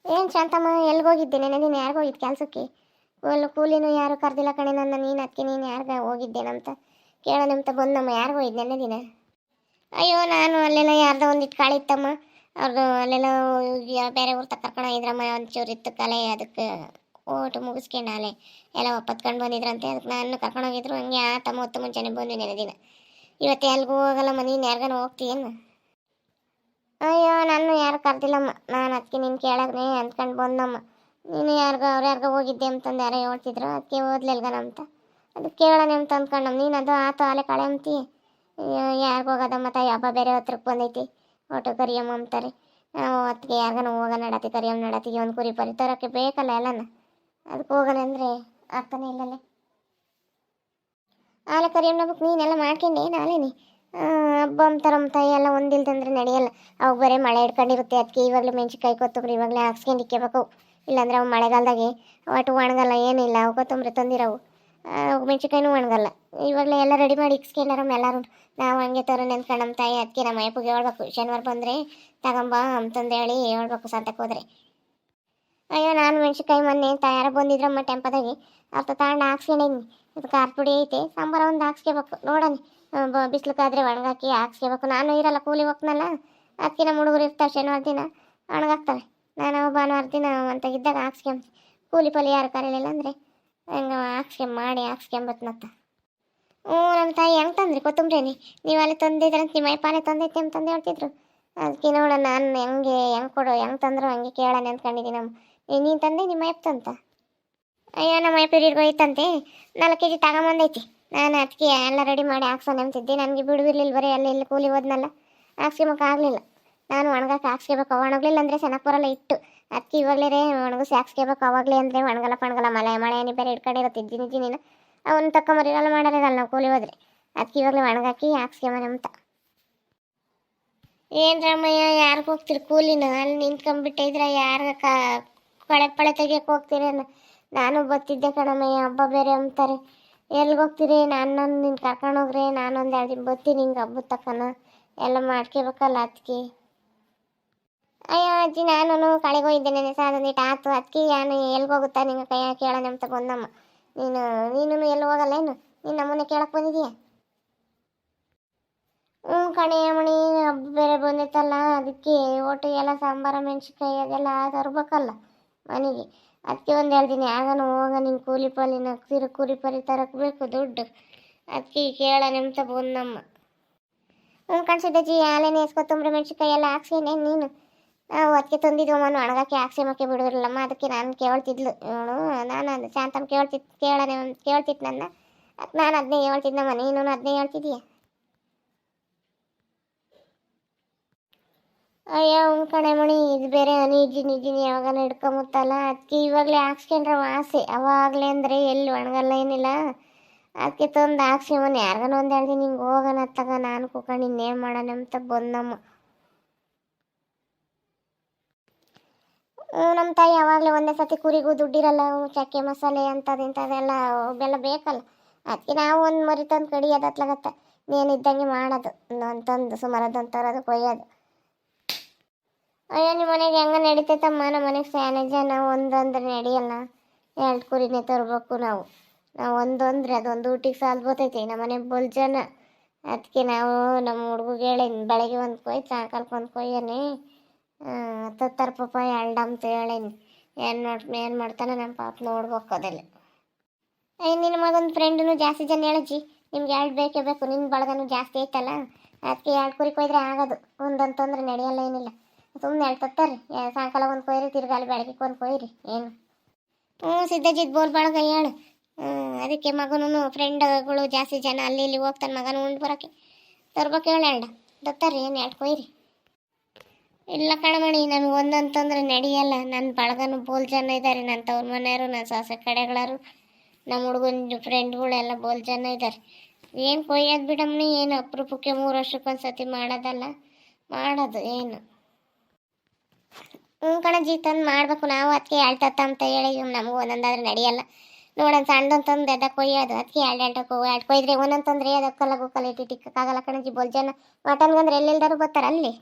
ಏನು ಶಾಂತಮ್ಮ ಎಲ್ಲಿಗೋಗಿದ್ದೆ ನೆನೆ ನೀನು ಯಾರಿಗೂ ಹೋಗಿದ್ದು ಕೆಲಸಕ್ಕೆ? ಕೂಲಿನೂ ಯಾರು ಕರೆದಿಲ್ಲ ಕಣೆ ನನ್ನ, ನೀನು ಅದಕ್ಕೆ ನೀನು ಯಾರಿಗ ಹೋಗಿದ್ದೇನಂತ ಕೇಳೋಣಂತ ಬಂದಮ್ಮ. ಯಾರಿಗೂ ಹೋಗಿದ್ದು ನೆನ್ನೆ ದಿನ? ಅಯ್ಯೋ ನಾನು ಅಲ್ಲೆಲ್ಲ ಯಾರ್ದೋ ಒಂದಿಟ್ಟು ಕಾಳಿ ಇತ್ತಮ್ಮ, ಅವ್ರದ್ದು ಅಲ್ಲೆಲ್ಲ ಬೇರೆ ಊರು ತಕ್ಕ ಕರ್ಕೊಂಡು ಹೋಗಿದ್ರಮ್ಮ. ಒಂಚೂರು ಇತ್ತು ಕಲೆ, ಅದಕ್ಕೆ ಓಟು ಮುಗಿಸ್ಕೊಂಡು ಅಲೆ ಎಲ್ಲ ಒಪ್ಪತ್ಕೊಂಡು ಬಂದಿದ್ರಂತೆ. ಅದಕ್ಕೆ ನಾನು ಕರ್ಕೊಂಡು ಹೋಗಿದ್ರು. ಹಂಗೆ ಆತಮ್ಮ ಹೊತ್ತು ಮುಂಚೆನೇ ಬಂದು ನೆನೆ ದಿನ. ಇವತ್ತು ಎಲ್ಗೂ ಹೋಗಲ್ಲಮ್ಮ, ನೀನು ಯಾರಿಗಾನ ಹೋಗ್ತೀಯೇನು? ಅಯ್ಯೋ ನಾನು ಯಾರು ಕರೆದಿಲ್ಲಮ್ಮ, ನಾನು ಅದಕ್ಕೆ ನೀನು ಕೇಳೋದೇ ಅಂದ್ಕೊಂಡು ಬಂದಮ್ಮ. ನೀನು ಅವ್ರು ಯಾರಿಗೋ ಹೋಗಿದ್ದೆ ಅಂತಂದು ಯಾರೋ ಹೇಳ್ತಿದ್ರು, ಅದಕ್ಕೆ ಓದ್ಲಿಲ್ಗನ ಅಂತ ಅದಕ್ಕೆ ಕೇಳೋಣ ಅಂತ ಅಂದ್ಕೊಂಡಮ್ಮ. ನೀನು ಅದು ಆತು ಆಲೆ ಕಳೆ ಅಂತೀಯ, ಯಾರಿಗೂ ಹೋಗೋದಮ್ಮ ತಾಯಿ, ಹಬ್ಬ ಬೇರೆ ಹತ್ರಕ್ಕೆ ಬಂದೈತಿ, ಒಟ್ಟು ಕರಿಯಮ್ಮ ಅಂತಾರೆ. ನಾವು ಅದಕ್ಕೆ ಯಾರಿಗಾನ ಹೋಗೋಣ ನಡತಿ, ಕರಿಯಮ್ಮ ನಡತಿಗೆ ಒಂದು ಕುರಿ ಪರಿ ತರೋಕ್ಕೆ ಬೇಕಲ್ಲ ಎಲ್ಲನ, ಅದಕ್ಕೆ ಹೋಗೋಣ ಅಂದರೆ ಆಗ್ತಾನೆ ಇಲ್ಲಲ್ಲೇ. ಆಲೆ ಕರಿಯಮ್ಮ ನಮಗೆ ನೀನೆಲ್ಲ ಮಾಡ್ಕೊಂಡೆ ನಾಳೆನಿ ಹಬ್ಬ ಅಂತಾರಮ್ಮ ತಾಯಿ, ಎಲ್ಲ ಒಂದಿಲ್ದಂದ್ರೆ ನಡೆಯಲ್ಲ. ಅವಾಗ ಬರೀ ಮಳೆ ಹಿಡ್ಕೊಂಡಿರುತ್ತೆ. ಅದಕ್ಕೆ ಇವಾಗಲೇ ಮೆಣಸಿನ್ಕಾಯಿ ಕೊತ್ತಂಬರಿ ಇವಾಗಲೇ ಹಾಕ್ಸ್ಕೊಂಡು ಇಕ್ಕೋಬೇಕು. ಇಲ್ಲಾಂದ್ರೆ ಅವು ಮಳೆಗಾಲದಾಗೆ ಒಟ್ಟು ಒಣಗಲ್ಲ, ಏನಿಲ್ಲ. ಅವು ಕೊತ್ತಂಬರಿ ತಂದಿರೋವು ಮೆಣಸಿನ್ಕಾಯಿನೂ ಒಣಗಲ್ಲ. ಇವಾಗಲೇ ಎಲ್ಲ ರೆಡಿ ಮಾಡಿ ಇಕ್ಸ್ಕೊಂಡಾರಮ್ಮ ಎಲ್ಲರೂ. ನಾವು ಹಂಗೆ ತರೋ ನೆನ್ಕೊಂಡು ತಾಯಿ, ಅದಕ್ಕೆ ನಮ್ಮ ಅಯ್ಯಪ್ಪಗೆ ಹೇಳ್ಬೇಕು ಶನಿವಾರ ಬಂದರೆ ತಗೊಂಬ ಅಂತಂದು ಹೇಳಿ ಹೇಳ್ಬೇಕು ಸಂತಕ್ಕೆ ಹೋದ್ರೆ. ಅಯ್ಯೋ ನಾನು ಮೆಣಸಿನ್ಕಾಯಿ ಮೊನ್ನೆ ತಯಾರ ಬಂದಿದ್ರಮ್ಮ ಟೆಂಪದಾಗೆ, ಅರ್ಥ ತಗೊಂಡು ಹಾಕ್ಸ್ಕೊಂಡಿನಿ. ಅದು ಖಾರ ಪುಡಿ ಐತೆ, ಸಾಂಬಾರು ಒಂದು ಹಾಕ್ಸ್ಕೋಬೇಕು ನೋಡೋಣ. ಬಿಸಿಲುಕಾದ್ರೆ ಒಣಗಾಕಿ ಹಾಕ್ಸ್ಕೋಬೇಕು. ನಾನು ಇರಲ್ಲ, ಕೂಲಿ ಹೋಗ್ನಲ್ಲ, ಅದಕ್ಕೆ ನಮ್ಮ ಹುಡುಗರು ಇರ್ತಾರೆ ಶನಿವಾರ ದಿನ ಒಣಗಾಕ್ತವೆ. ನಾನು ಭಾನುವಾರ ದಿನ ಅಂತಾಗಿದ್ದಾಗ ಹಾಕ್ಸ್ಕೊಂಬ, ಕೂಲಿ ಪಲ್ಲಿ ಯಾರು ಕರೀಲಿಲ್ಲ ಅಂದರೆ ಹಂಗೆ ಹಾಕ್ಸ್ಕೊಂಬತ್ನತ್ತ. ನಮ್ಮ ತಾಯಿ ಹೆಂಗೆ ತಂದ್ರಿ ಕೊತ್ತಂಬ್ರಿನಿ? ನೀವು ಅಲ್ಲಿ ತಂದಿದ್ರಂತ ನಿಮ್ಮ ಪಾಲೆ ತಂದೈತೆ ಅಂತಂದು ಹೇಳ್ತಿದ್ರು. ಅದಕ್ಕೆ ನೋಡೋಣ ನಾನು ಹೆಂಗೆ ಹೆಂಗೆ ತಂದ್ರು ಹಂಗೆ ಕೇಳೋಣ ಅಂದ್ಕೊಂಡಿದ್ದೀನಿ. ನೀನು ತಂದೆ ನಿಮ್ಮ ಅಯ್ಯಪ್ಪ ತಂತ? ಅಯ್ಯೋ ನಮ್ಮ ಅಯ್ಯಪ್ಪ ಇತ್ತಂತೆ, 4 kg ತಗೊಂಬಂದೈತಿ. ನಾನು ಅದಕ್ಕೆ ಎಲ್ಲ ರೆಡಿ ಮಾಡಿ ಹಾಕ್ಸೋಣ ಅಂತಿದ್ದೆ. ನನಗೆ ಬಿಡುವಿರ್ಲಿಲ್ಲ, ಬರೀ ಅಲ್ಲಿ ಕೂಲಿ ಹೋದ್ನಲ್ಲ, ಹಾಕ್ಸ್ಕೊಬೇಕಾಗಲಿಲ್ಲ. ನಾನು ಒಣಗಕ್ಕೆ ಹಾಕ್ಸ್ಕೋಬೇಕು, ಒಣಗಲಿಲ್ಲ ಅಂದರೆ ಚೆನ್ನಾಗಿ ಬರೋಲ್ಲ ಇಟ್ಟು. ಅದಕ್ಕೆ ಇವಾಗಲೇ ಒಣಗಿಸಿ ಹಾಕ್ಸ್ಕೋಬೇಕು, ಅವಾಗಲೇ ಅಂದರೆ ಒಣಗಲ್ಲ ಪಣಗಲ್ಲ. ಮಳೆ ಹನಿ ಬೇರೆ ಹಿಡ್ಕೊಂಡಿರುತ್ತೆ ಜಿನಿನ, ಅವನ್ನ ತಗೊಂಬರಿರಲ್ಲ ಮಾಡೋರಿರಲ್ಲ ನಾವು ಕೂಲಿ ಹೋದ್ರೆ. ಅದಕ್ಕೆ ಇವಾಗಲೇ ಒಣಗಾಕಿ ಹಾಕ್ಸ್ಕೊಂಬನ ಅಂತ. ಏನು ರಾಮಯ್ಯ ಯಾರಿಗೆ ಹೋಗ್ತೀರಿ ಕೂಲಿನ? ಅಲ್ಲಿ ನಿಂತ್ಕೊಂಡ್ಬಿಟ್ಟಿದ್ರೆ ಯಾರು ಕಳೆ ಪಳೆ ತೆಗಿಯಕ್ಕೆ ಹೋಗ್ತೀರೇನು? ನಾನು ಬತ್ತಿದ್ದೆ ಕಣಮಯ್ಯ, ಹಬ್ಬ ಬೇರೆ ಅಂತಾರೆ. ಎಲ್ಲಿಗೆ ಹೋಗ್ತೀರಿ? ನಾನು ನಿನ್ನ ಕರ್ಕೊಂಡೋಗ್ರೆ ನಾನೊಂದು 2 ದಿನ ಬತ್ತೀನಿ, ಹಿಂಗೆ ಹಬ್ಬದ ತಕ್ಕನ ಎಲ್ಲ ಮಾಡ್ಕೋಬೇಕಲ್ಲ ಅದಕ್ಕೆ. ಅಯ್ಯೋ ಅಜ್ಜಿ ನಾನು ಕಳೆಗೆ ಹೋಗಿದ್ದೇನೆ ಸಾಧನಿಟ್ಟು ಆತು. ಅದಕ್ಕೆ ನಾನು ಎಲ್ಲಿಗೆ ಹೋಗುತ್ತಾ ನಿಂಗೆ ಕೈ ಕೇಳೋಣ ಅಂತ ಬಂದಮ್ಮ. ನೀನು ಎಲ್ಲಿ ಹೋಗಲ್ಲೇನು? ನೀನು ನಮ್ಮನೆ ಕೇಳಕ್ಕೆ ಬಂದಿದೀಯ? ಕಣೆ ಮಣಿ, ಹಬ್ಬ ಬೇರೆ ಬಂದೈತಲ್ಲ, ಅದಕ್ಕೆ ಒಟ್ಟು ಎಲ್ಲ ಸಾಂಬಾರ ಮೆಣಸಿನ್ಕಾಯಿ ಅದೆಲ್ಲ ತರ್ಬೇಕಲ್ಲ ಮನೆಗೆ. ಅದಕ್ಕೆ ಒಂದು 2 ದಿನ ಯಾಗನೂ ಹೋಗ, ನಿನ್ನ ಕೂಲಿ ಪಾಲಿನ ಕುರಿ ಪರಿ ತರಕ್ಕೆ ಬೇಕು ದುಡ್ಡು. ಅದಕ್ಕೆ ಕೇಳೋಣ ಅಂತ ಬಂದಮ್ಮ. ಕಣ್ಸಿದ್ದಜ್ಜಿ ಆಲೆನೇ ಎಸ್ಕೊತ್ತಂಬ್ರಿ ಮೆಣಸಿನ್ಕಾಯಿ ಎಲ್ಲ ಹಾಕ್ಸೇನೆ ನೀನು? ನಾವು ಅದಕ್ಕೆ ತಂದಿದ್ವಮ್ಮ, ಒಣಗಕ್ಕೆ ಹಾಕ್ಸೇಮಕ್ಕೆ ಬಿಡೋದಿಲ್ಲಮ್ಮ. ಅದಕ್ಕೆ ನಾನು ಕೇಳ್ತಿದ್ಲು ಇವಳು, ನಾನು ಅದು ಶಾಂತಮ್ಮ ಕೇಳ್ತಿತ್ತು ನನ್ನ. ಅದಕ್ಕೆ ನಾನು ಅದನ್ನೇ ಹೇಳ್ತಿದ್ನಮ್ಮ, ನೀನು ಅದನ್ನೇ ಹೇಳ್ತಿದ್ದೀಯ? ಅಯ್ಯೋ ಕಣೆ ಮಣಿ, ಇದು ಬೇರೆ ನಿಜಿನಿ ಯಾವಾಗ ಹಿಡ್ಕೊಂಬತ್ತಲ್ಲ, ಅದಕ್ಕೆ ಇವಾಗಲೇ ಹಾಕ್ಸ್ಕೊಂಡ್ರೆ ಆಸೆ. ಅವಾಗಲೇ ಅಂದರೆ ಎಲ್ಲಿ ಒಣಗಲ್ಲ ಏನಿಲ್ಲ. ಅದಕ್ಕೆ ತಂದು ಹಾಕ್ಸ್ಕೊಂಬನಿ. ಯಾರಿಗಾನ ಒಂದು 2 ದಿನ ಹಿಂಗೆ ಹೋಗೋಣ ತಗ, ನಾನು ಕೂಕೊಂಡು ಇನ್ನೇನು ಮಾಡೋಣ ಅಂತ ಬಂದಮ್ಮ. ನಮ್ಮ ತಾಯಿ ಯಾವಾಗಲೇ ಒಂದೇ ಸತಿ ಕುರಿಗೂ ದುಡ್ಡಿರಲ್ಲ, ಚಕ್ಕೆ ಮಸಾಲೆ ಅಂಥದ್ದೆಲ್ಲ ಬೆಲ್ಲ ಬೇಕಲ್ಲ. ಅದಕ್ಕೆ ನಾವು ಒಂದು ಮರಿ ತಂದು ಕಡಿಯೋದು ಅತ್ಲಾಗತ್ತ, ನೀನಿದ್ದಂಗೆ ಮಾಡೋದು ಅಂತಂದು ಸುಮಾರದಂತ ತರೋದು ಕೊಯ್ಯೋದು. ಅಯ್ಯೋ ನಿಮ್ಮ ಮನೆಗೆ ಹೆಂಗೆ ನಡೀತೈತಮ್ಮ? ನಮ್ಮ ಮನೆಗೆ ಸ್ಯಾನ ಜನ ಒಂದೊಂದ್ರೆ ನಡೆಯಲ್ಲ, 2 ಕುರಿನೇ ತರಬೇಕು ನಾವು. ಒಂದೊಂದ್ರೆ ಅದೊಂದು ಊಟಿಗೆ ಸಾಲು ಬರ್ತೈತಿ. ನಮ್ಮ ಮನೆ ಬಲ್ ಜನ. ಅದಕ್ಕೆ ನಾವು ನಮ್ಮ ಹುಡುಗಿಗೆ ಹೇಳೀನಿ, ಬೆಳಗ್ಗೆ ಒಂದು ಕೊಯ್ ಸಾಯಂಕಾಲಕ್ಕೆ ಒಂದು ಕೊಯ್ಯನೆ ತತ್ತರ ಪಾಪ 2 ಅಂತ ಹೇಳೀನಿ. ಏನು ಮಾಡ್ತಾನೆ ನಮ್ಮ ಪಾಪ ನೋಡ್ಬೇಕು ಅದೆಲ್ಲ. ಅಯ್ಯ ನಿನ್ನ ಮಗನ ಫ್ರೆಂಡೂ ಜಾಸ್ತಿ ಜನ ಹೇಳಜ್ಜಿ, ನಿಮ್ಗೆ 2 ಬೇಕೇ ಬೇಕು, ನಿನ್ನ ಬಳಗನೂ ಜಾಸ್ತಿ ಐತಲ್ಲ, ಅದಕ್ಕೆ 2 ಕುರಿ ಕೊಯ್ದ್ರೆ ಆಗೋದು. ಒಂದಂತಂದ್ರೆ ನಡೆಯಲ್ಲ ಏನಿಲ್ಲ. ಸುಮ್ಮನೆ 2 ತತ್ತಾರೆ, ಸಾಯಂಕಾಲ ಒಂದು ಕೊಯ್ರಿ, ತಿರ್ಗಾಲಿ ಬೆಳಗ್ಗೆ ಒಂದು ಕೊಯ್ರಿ ಏನು. ಸಿದ್ದಜ್ಜಿದ್ ಬೋಲ್ ಬಳಗ ಹೇಳು. ಅದಕ್ಕೆ ಮಗನೂ ಫ್ರೆಂಡ್ಗಳು ಜಾಸ್ತಿ ಜನ ಅಲ್ಲಿ ಇಲ್ಲಿ ಹೋಗ್ತಾನೆ, ಮಗನೂ ಉಂಡು ಬರೋಕ್ಕೆ ತರ್ಬೇಕು. ಹೇಳ ತತ್ತಾರೆ ಏನು 2 ಕೊಯ್ರಿ. ಇಲ್ಲ ಕಣಮಣಿ, ನನಗೆ ಒಂದಂತಂದ್ರೆ ನಡೆಯಲ್ಲ. ನನ್ನ ಬಳಗನೂ ಬೋಲ್ ಜನ ಇದ್ದಾರೆ, ನನ್ನ ತವ್ರ ಮನೆಯವರು, ನನ್ನ ಸೊಸೆ ಕಡೆಗಳರು, ನಮ್ಮ ಹುಡುಗನ ಫ್ರೆಂಡ್ಗಳೆಲ್ಲ ಬೋಲ್ ಜನ ಇದ್ದಾರೆ. ಏನು ಕೊಯ್ಯೋದು ಬಿಡಮ್ಮನಿ, ಏನು ಅಪರೂಪಕ್ಕೆ 3 ವರ್ಷಕ್ಕೊಂದು ಸತಿ ಮಾಡೋದಲ್ಲ, ಮಾಡೋದು ಏನು. ಕಣಜ್ಜಿ ತಂದು ಮಾಡಬೇಕು ನಾವು. ಅದಕ್ಕೆ 2 ತತ್ತ ಅಂತ ಹೇಳಿ ನಮಗೂ ಒಂದೊಂದಾದ್ರೆ ನಡೆಯಲ್ಲ. ನೋಡೋಣ ಸಣ್ಣದಂತಂದು ಎದ ಕೊಯ್ಯೋದು, ಅದಕ್ಕೆ 2 ಕೊಯ್ದ್ರೆ ಒಂದೊಂತಂದ್ರೆ ಅದಕ್ಕೆಲ್ಲ ಗುಕ್ಕಲ್ಲ ಇಟ್ಟಿಕ್ಕಾಗಲ್ಲ ಕಣಜ್ಜಿ. ಬೋಲ್ ಜನ ಮಟನ್ಗಂದ್ರೆ ಎಲ್ಲೆಲ್ದಾರು ಬರ್ತಾರೆ ಅಲ್ಲಿ.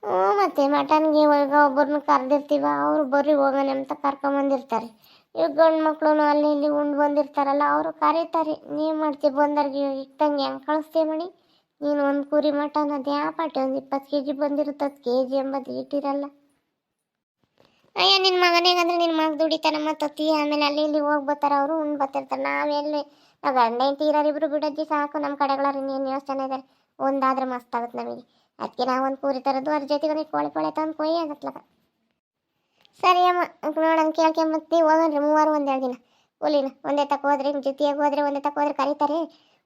ಹ್ಞೂ ಮತ್ತೆ ಮಟನ್ಗೆ ಇವಾಗ ಒಬ್ಬರನ್ನ ಕರೆದಿರ್ತೀವ ಅವರು ಬರ್ರಿ ಹೋಗೋಣ ಅಂತ ಕರ್ಕೊಂಬಂದಿರ್ತಾರೆ. ಇವಾಗ ಗಂಡು ಮಕ್ಳು ಅಲ್ಲಿ ಇಲ್ಲಿ ಉಂಡು ಬಂದಿರ್ತಾರಲ್ಲ ಅವರು ಕರೀತಾರೆ. ನೀವು ಮಾಡ್ತೀವಿ ಬಂದವ್ರಿಗೆ ಇಟ್ಟಂಗೆ ಹೆಂಗೆ ಕಳಿಸ್ತೀವಿ ಮಾಡಿ. ನೀನು ಒಂದು ಕುರಿ ಮಟನ್ ಅದು ಯಾವ ಪಾಟಿ ಒಂದು 20 kg ಬಂದಿರುತ್ತೆ, 10 kg ಎಂಬತ್ತು ಇಟ್ಟಿರಲ್ಲ. ಅಯ್ಯ ನಿನ್ನ ಮಗನಿಗಂದ್ರೆ ನಿನ್ನ ಮಗ ದುಡಿತಾನ ಮತ್ತೊತ್ತಿ ಆಮೇಲೆ ಅಲ್ಲಿ ಇಲ್ಲಿ ಹೋಗಿ ಬರ್ತಾರೆ, ಅವರು ಉಂಡು ಬರ್ತಿರ್ತಾರೆ. ನಾವೆಲ್ಲಿ ನಾವು ಗಂಡ ತೀರೋರಿಬ್ರು ಬಿಡಜ್ಜಿ ಸಾಕು. ನಮ್ಮ ಕಡೆಗಳವ್ರು ಇನ್ನೇನು ಯೋಚನೆ ಇದ್ದಾರೆ, ಒಂದಾದ್ರೆ ಮಸ್ತ್ ಆಗುತ್ತೆ ನಮಗೆ. ಅದಕ್ಕೆ ನಾವು ಒಂದು ಕೂರಿ ತರೋದು, ಅದ್ರ ಜೊತೆಗೆ ಒಂದು ಕೋಳಿ ತಂದು ಕೊಯ್ಯಿ ಆಗತ್ಲಕ. ಸರಿ ಅಮ್ಮ ನೋಡೋಣ ಕೇಳ್ಕೊಂಬತ್ತಿ ಹೋಗನ್ರಿ ಮೂವರು ಒಂದೆರಡು ದಿನ ಕೂಲಿನ ಒಂದೇ ತಕ್ಕ ಹೋದ್ರೆ ಜೊತೆಯಾಗಿ ಹೋದ್ರೆ ಒಂದೇ ತಕ್ಕ ಹೋದ್ರೆ ಕರೀತಾರೆ.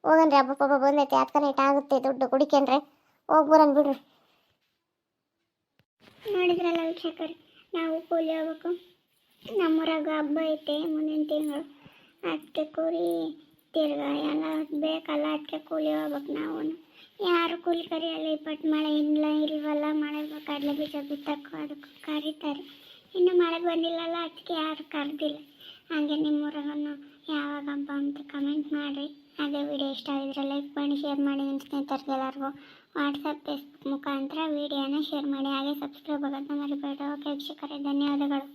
ಹೋಗನ್ರಿ ಹಬ್ಬ ಬಂದೈತೆ ಅದಕ್ಕೆ ನೈಟ್ ಆಗುತ್ತೆ ದುಡ್ಡು ಕುಡಿಕೊಂಡ್ರೆ ಹೋಗಿ ಬರೋಣ ಬಿಡ್ರಿ. ನೋಡಿದ್ರಲ್ಲ ವೀಕ್ಷಕರು, ನಾವು ಕೂಲಿ ಹೋಗ್ಬೇಕು. ನಮ್ಮೂರಾಗ ಹಬ್ಬ ಐತೆ ಮುಂದಿನ ತಿಂಗಳು, ಅದಕ್ಕೆ ಕೂಲಿ ತಿರ್ಗ ಎಲ್ಲ ಬೇಕಲ್ಲ, ಅದಕ್ಕೆ ಕೂಲಿ ಹೋಗ್ಬೇಕು. ನಾವು ಯಾರು ಕೂಲಿ ಕರಿಯಲ್ಲ. ಇಪ್ಪಟ್ಟು ಮಳೆ ಇಲ್ವಲ್ಲ, ಮಳೆ ಕಡಲೆ ಬೀಜ ಬಿತ್ತಕ್ಕೂ ಅದಕ್ಕೂ ಕರೀತಾರೆ. ಇನ್ನು ಮಳೆ ಬಂದಿಲ್ಲಲ್ಲ, ಅದಕ್ಕೆ ಯಾರು ಕರೆದಿಲ್ಲ. ಹಾಗೆ ನಿಮ್ಮೂರಾಗನ್ನು ಯಾವಾಗ ಹಬ್ಬ ಅಂತ ಕಮೆಂಟ್ ಮಾಡಿರಿ. ಹಾಗೆ ವಿಡಿಯೋ ಇಷ್ಟ ಆಗಿದ್ರೆ ಲೈಕ್ ಮಾಡಿ, ಶೇರ್ ಮಾಡಿ. ನಿಮ್ಮ ಸ್ನೇಹಿತರಿಗೆ ಎಲ್ಲರಿಗೂ ವಾಟ್ಸಪ್, ಫೇಸ್ಬುಕ್ ಮುಖಾಂತರ ವಿಡಿಯೋನ ಶೇರ್ ಮಾಡಿ. ಹಾಗೆ ಸಬ್ಸ್ಕ್ರೈಬ್ ಆಗೋದನ್ನ ಮರಿಬೇಡಿ. ಓಕೆ ವೀಕ್ಷಕರೇ, ಧನ್ಯವಾದಗಳು.